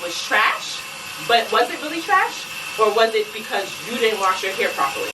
was trash, but was it really trash? Or was it because you didn't wash your hair properly?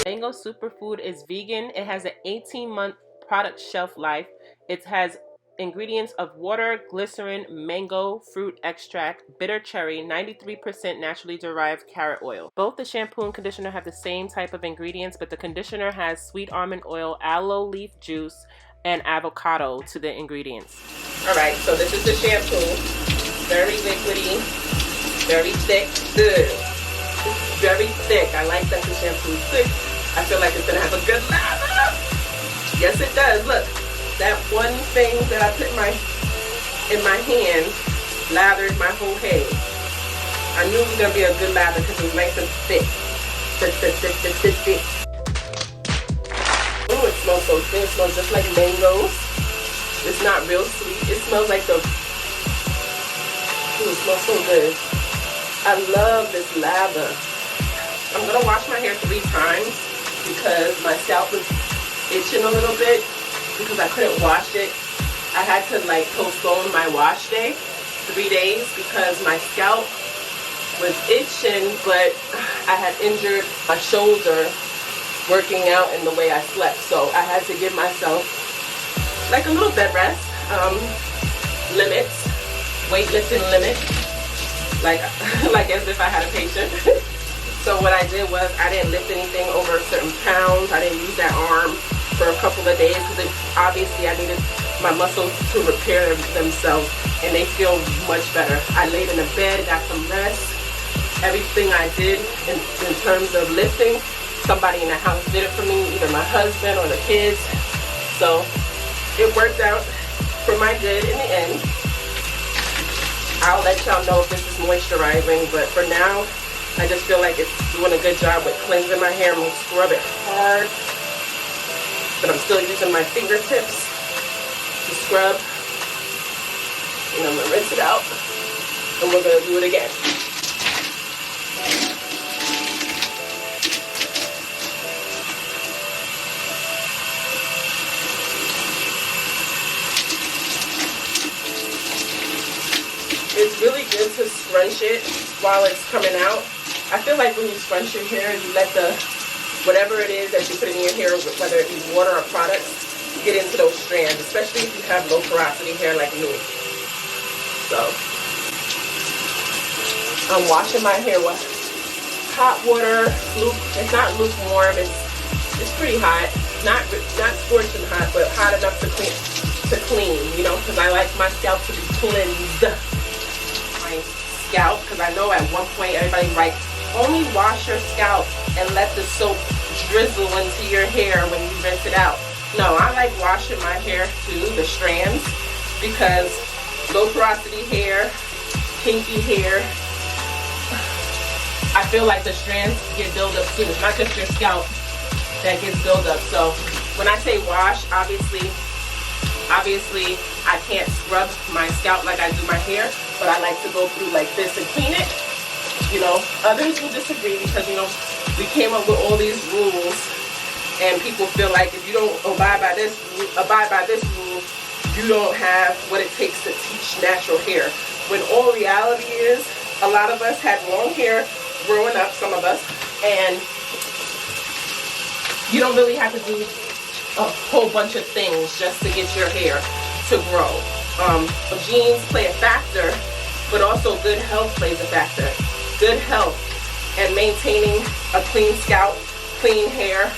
Mango Superfood is vegan. It has an 18-month product shelf life. It has ingredients of water, glycerin, mango, fruit extract, bitter cherry, 93% naturally derived carrot oil. Both the shampoo and conditioner have the same type of ingredients, but the conditioner has sweet almond oil, aloe leaf juice, and avocado to the ingredients. Alright, so this is the shampoo. Very liquidy, very thick. Good. It's very thick. I like that the shampoo is thick. I feel like it's going to have a good lather. Yes, it does. Look. That one thing that I put in my hand lathered my whole head. I knew it was going to be a good lather because it was nice and thick. Thick. Oh, it smells so good. It smells just like mangoes. It's not real sweet. It smells like the... Ooh, it smells so good. I love this lather. I'm going to wash my hair 3 times because my scalp was itching a little bit. Because I couldn't wash it. I had to like postpone my wash day 3 days because my scalp was itching, but I had injured my shoulder working out in the way I slept. So I had to give myself like a little bed rest, limits, weightlifting limit, like as if I had a patient. So what I did was I didn't lift anything over certain pounds. I didn't use that arm for a couple of days because obviously I needed my muscles to repair themselves, and they feel much better. I laid in the bed, got some rest. Everything I did in terms of lifting, somebody in the house did it for me, either my husband or the kids. So it worked out for my good in the end. I'll let y'all know if this is moisturizing, but for now I just feel like it's doing a good job with cleansing my hair. I'm going to scrub it hard. But I'm still using my fingertips to scrub. And I'm going to rinse it out. And we're going to do it again. It's really good to scrunch it while it's coming out. I feel like when you scrunch your hair, you let the whatever it is that you put in your hair, whether it be water or products, get into those strands, especially if you have low porosity hair like me. So, I'm washing my hair with hot water. It's not lukewarm. It's pretty hot. Not scorching hot, but hot enough to clean. You know, because I like my scalp to be cleansed. My scalp, because I know at one point everybody's like, only wash your scalp and let the soap drizzle into your hair when you rinse it out. No, I like washing my hair too, the strands, because low porosity hair, kinky hair, I feel like the strands get built up too. It's not just your scalp that gets built up. So when I say wash, obviously I can't scrub my scalp like I do my hair, but I like to go through like this and clean it. You know, others will disagree because, you know, we came up with all these rules and people feel like if you don't abide by this rule, you don't have what it takes to teach natural hair. When all reality is, a lot of us had long hair growing up, some of us, and you don't really have to do a whole bunch of things just to get your hair to grow. Genes play a factor, but also good health plays a factor. Good health and maintaining a clean scalp, clean hair,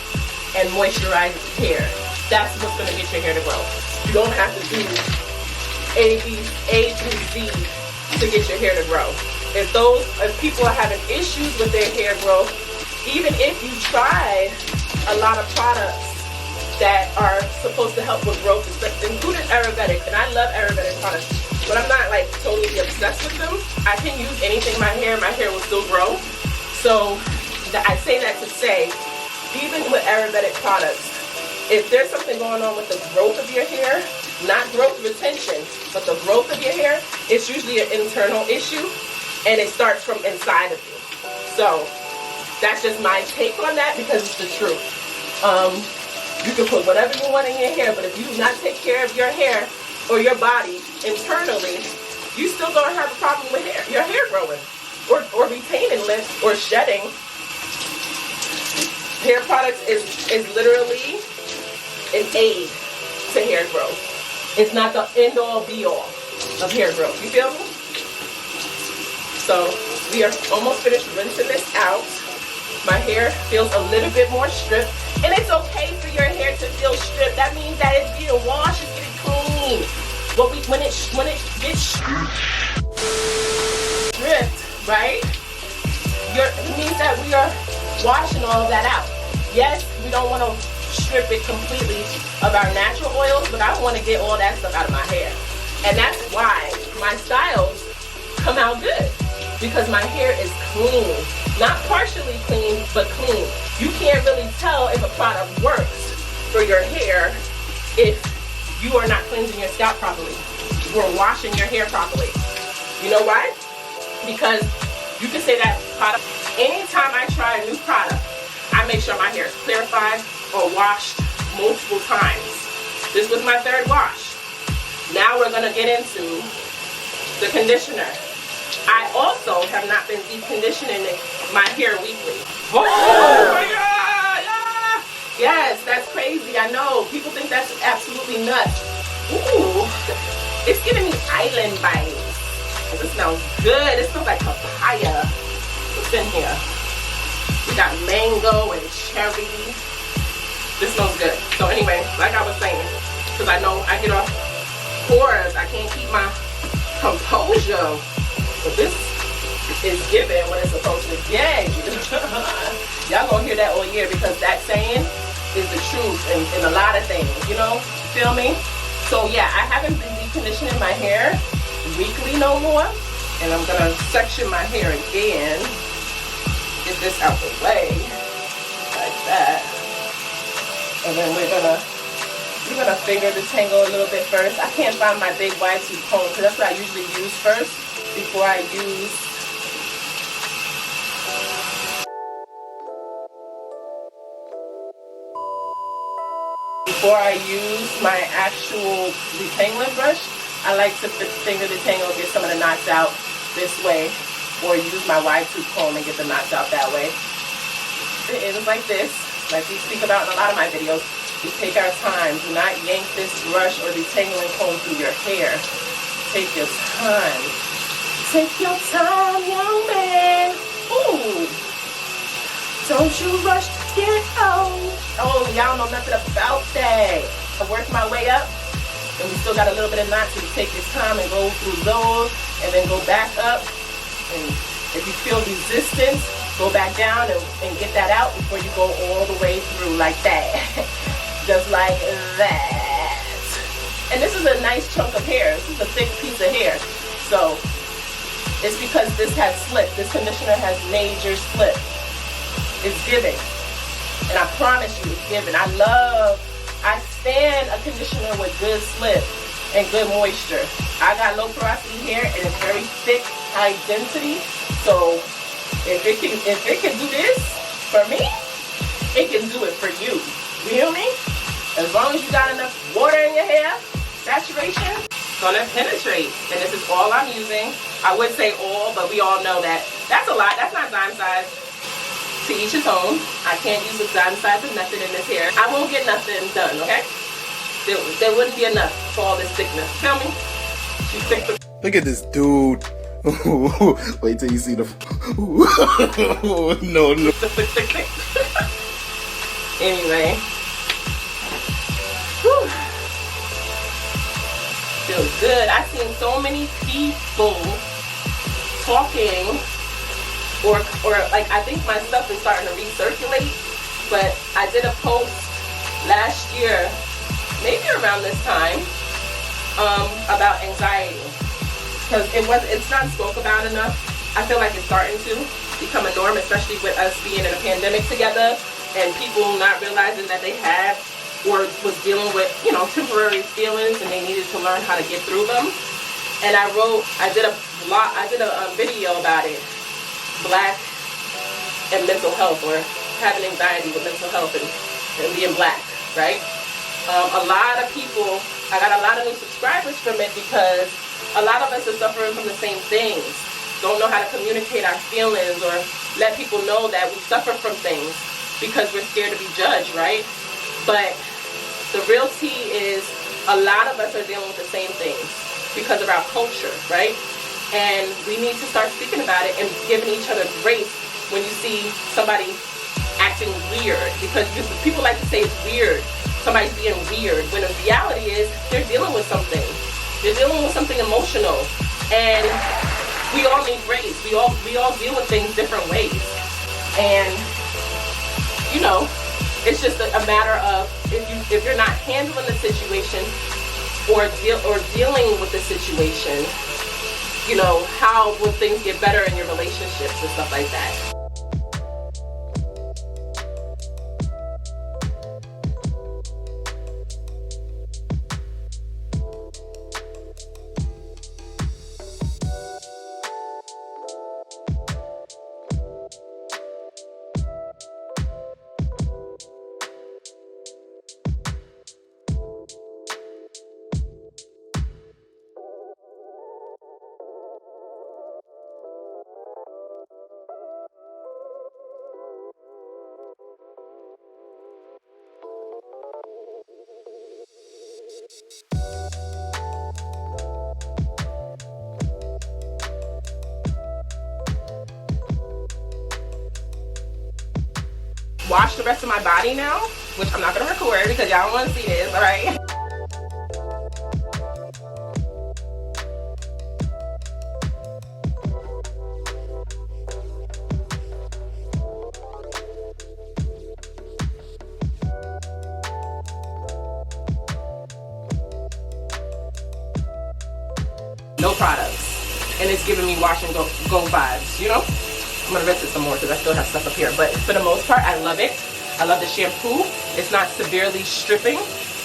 and moisturized hair. That's what's going to get your hair to grow. You don't have to do A through Z to get your hair to grow. If people are having issues with their hair growth, even if you try a lot of products that are supposed to help with growth, including Ayurvedic, and I love Ayurvedic products, but I'm not like totally obsessed with them. I can use anything in my hair will still grow. So I say that to say, even with Ayurvedic products, if there's something going on with the growth of your hair, not growth retention, but the growth of your hair, it's usually an internal issue, and it starts from inside of you. So that's just my take on that because it's the truth. You can put whatever you want in your hair, but if you do not take care of your hair or your body internally, you still don't have a problem with your hair growing or retaining length or shedding. Hair products is literally an aid to hair growth. It's not the end all be all of hair growth. You feel me? So we are almost finished rinsing this out. My hair feels a little bit more stripped, and it's okay for your hair to feel stripped. That means that it's getting washed, it's getting clean. When it gets stripped, right? It means that we are washing all of that out. Yes, we don't want to strip it completely of our natural oils, but I want to get all that stuff out of my hair. And that's why my styles come out good, because my hair is clean. Not partially clean, but clean. You can't really tell if a product works for your hair if you are not cleansing your scalp properly or washing your hair properly. You know why? Because you can say that product, anytime I try a new product, I make sure my hair is clarified or washed multiple times. This was my third wash. Now we're gonna get into the conditioner. I also have not been deep conditioning my hair weekly. Oh my God! Yeah. Yes, that's crazy. I know. People think that's absolutely nuts. Ooh, it's giving me island vibes. This smells good. It smells like papaya. What's in here? We got mango and cherry. This smells good. So anyway, like I was saying, because I know I get off pores, I can't keep my composure. But this is giving what it's supposed to give. Y'all gonna hear that all year, because that saying is the truth in a lot of things, you know? Feel me? So yeah, I haven't been deep conditioning my hair weekly no more. And I'm gonna section my hair again. Get this out the way. Like that. And then we're gonna finger detangle a little bit first. I can't find my big wide tooth comb, because that's what I usually use first before I use my actual detangling brush. I like to finger detangle, get some of the knots out this way, or use my wide tooth comb and get the knots out that way. It ends like this, like we speak about in a lot of my videos. We take our time. Do not yank this brush or detangling comb through your hair. Take your time. Take your time, young man. Ooh. Don't you rush to get old. Oh, y'all know nothing about that. I work my way up, and we still got a little bit of knots, so you take this time and go through those, and then go back up. And if you feel resistance, go back down and get that out before you go all the way through like that. Just like that. And this is a nice chunk of hair. This is a thick piece of hair. So it's because this has slip. This conditioner has major slip. It's giving. And I promise you it's giving. I stand a conditioner with good slip and good moisture. I got low porosity hair, and it's very thick, high density. So if it can do this for me, it can do it for you. You hear me? As long as you got enough water in your hair, saturation, it's gonna penetrate. And this is all I'm using. I would say all, but we all know that that's a lot. That's not dime size. To each his own. I can't use a dime size of nothing in this hair. I won't get nothing done, okay? There wouldn't be enough for all this thickness. Feel me? She's thick. Look at this dude. Wait till you see the. No. Thick. Anyway. Whew. Feels good. I've seen so many people talking, or like, I think my stuff is starting to recirculate, but I did a post last year, maybe around this time, about anxiety, because it's not spoke about enough. I feel like it's starting to become a norm, especially with us being in a pandemic together and people not realizing that they have or was dealing with, temporary feelings, and they needed to learn how to get through them. And I did a video about it, Black and mental health, or having anxiety with mental health and being Black, right? A lot of people, I got a lot of new subscribers from it, because a lot of us are suffering from the same things. Don't know how to communicate our feelings or let people know that we suffer from things because we're scared to be judged, right? But the real tea is a lot of us are dealing with the same things because of our culture, right? And we need to start speaking about it and giving each other grace when you see somebody acting weird, because people like to say it's weird, somebody's being weird, when the reality is they're dealing with something. They're dealing with something emotional, and we all need grace. We all deal with things different ways, and you know, it's just a matter of if you're not handling the situation or dealing with the situation, you know, how will things get better in your relationships and stuff like that. Wash the rest of my body now, which I'm not going to record because y'all don't want to see this, alright? No products. And it's giving me wash and go vibes, you know? I'm gonna rinse it some more because I still have stuff up here. But for the most part, I love it. I love the shampoo. It's not severely stripping.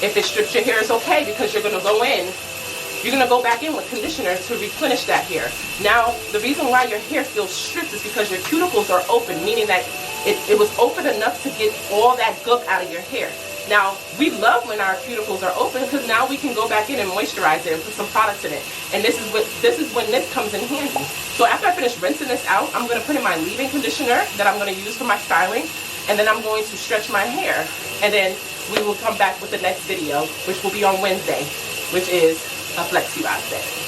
If it strips your hair, it's okay because you're gonna go back in with conditioner to replenish that hair. Now, the reason why your hair feels stripped is because your cuticles are open, meaning that it was open enough to get all that gook out of your hair. Now, we love when our cuticles are open because now we can go back in and moisturize it and put some products in it. And this is when this comes in handy. So after I finish rinsing this out, I'm going to put in my leave-in conditioner that I'm going to use for my styling. And then I'm going to stretch my hair. And then we will come back with the next video, which will be on Wednesday, which is a Flexi Rod day.